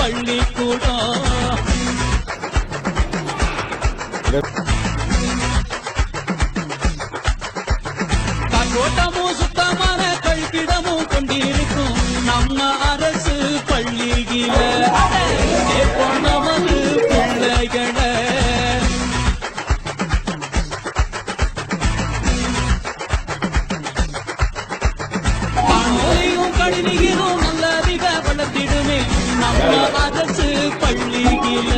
பள்ளிக்கூடம். காற்றோட்டமும் சுத்தமான கழிப்பிடமும் கொண்டிருக்கும் நம்ம அரசு பள்ளியில சேர்ப்போம் நமது பிள்ளைகளை. காணொலியும் கணினியிலும் நல்ல அறிவ வளர்த்திடுமே நம்ம அரசு பள்ளியில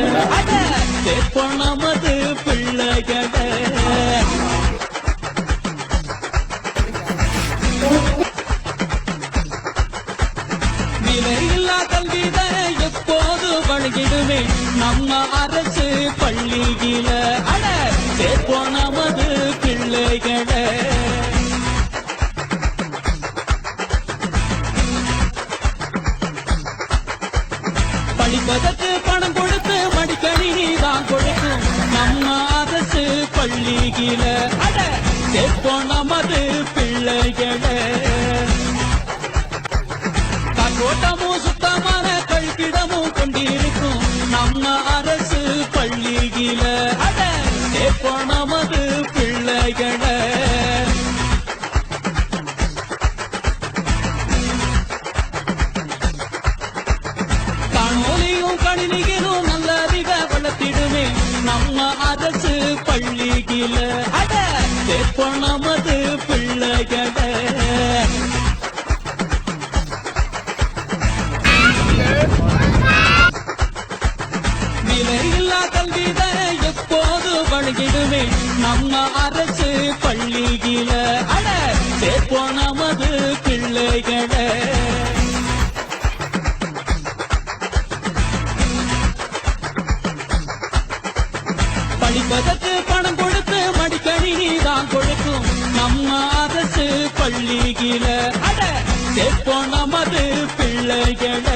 சேர்ப்போம் நமது பிள்ளைகளை. விலையில்லா கல்விதை எப்போது வழங்கிடுமே நம்ம அரசு பள்ளியில சேர்ப்போம் நமது பிள்ளைகளை. படிப்பதற்கு பணம் கொடுத்து மடிக்கணினி தான் கொடுக்கும் நம்ம அரசு பள்ளியில சேர்ப்போம் நமது பிள்ளைகளை. காற்றோட்டமும் சுத்தமான கழிப்பிடமும் கொண்டிருக்கும் நம்ம அரசு பள்ளியில சேர்ப்போம் நமது பிள்ளைகளை. காணொலியும் கணினியிலும் நல்ல அறிவ வளர்த்திடுமே நம்ம அரசு பள்ளியில சேர்ப்போம் நமது பிள்ளைகளை. விலையில்லா கல்விதை எப்போது வழங்கிடுமே நம்ம அரசு பள்ளியில சேர்ப்போம் நமது பிள்ளைகளை. படிப்பதற்கு பணம் கொடுத்து மடிக்கணினி தான் கொடுக்கும் நம்ம அரசு பள்ளியில சேர்ப்போம் நமது பிள்ளைகளை.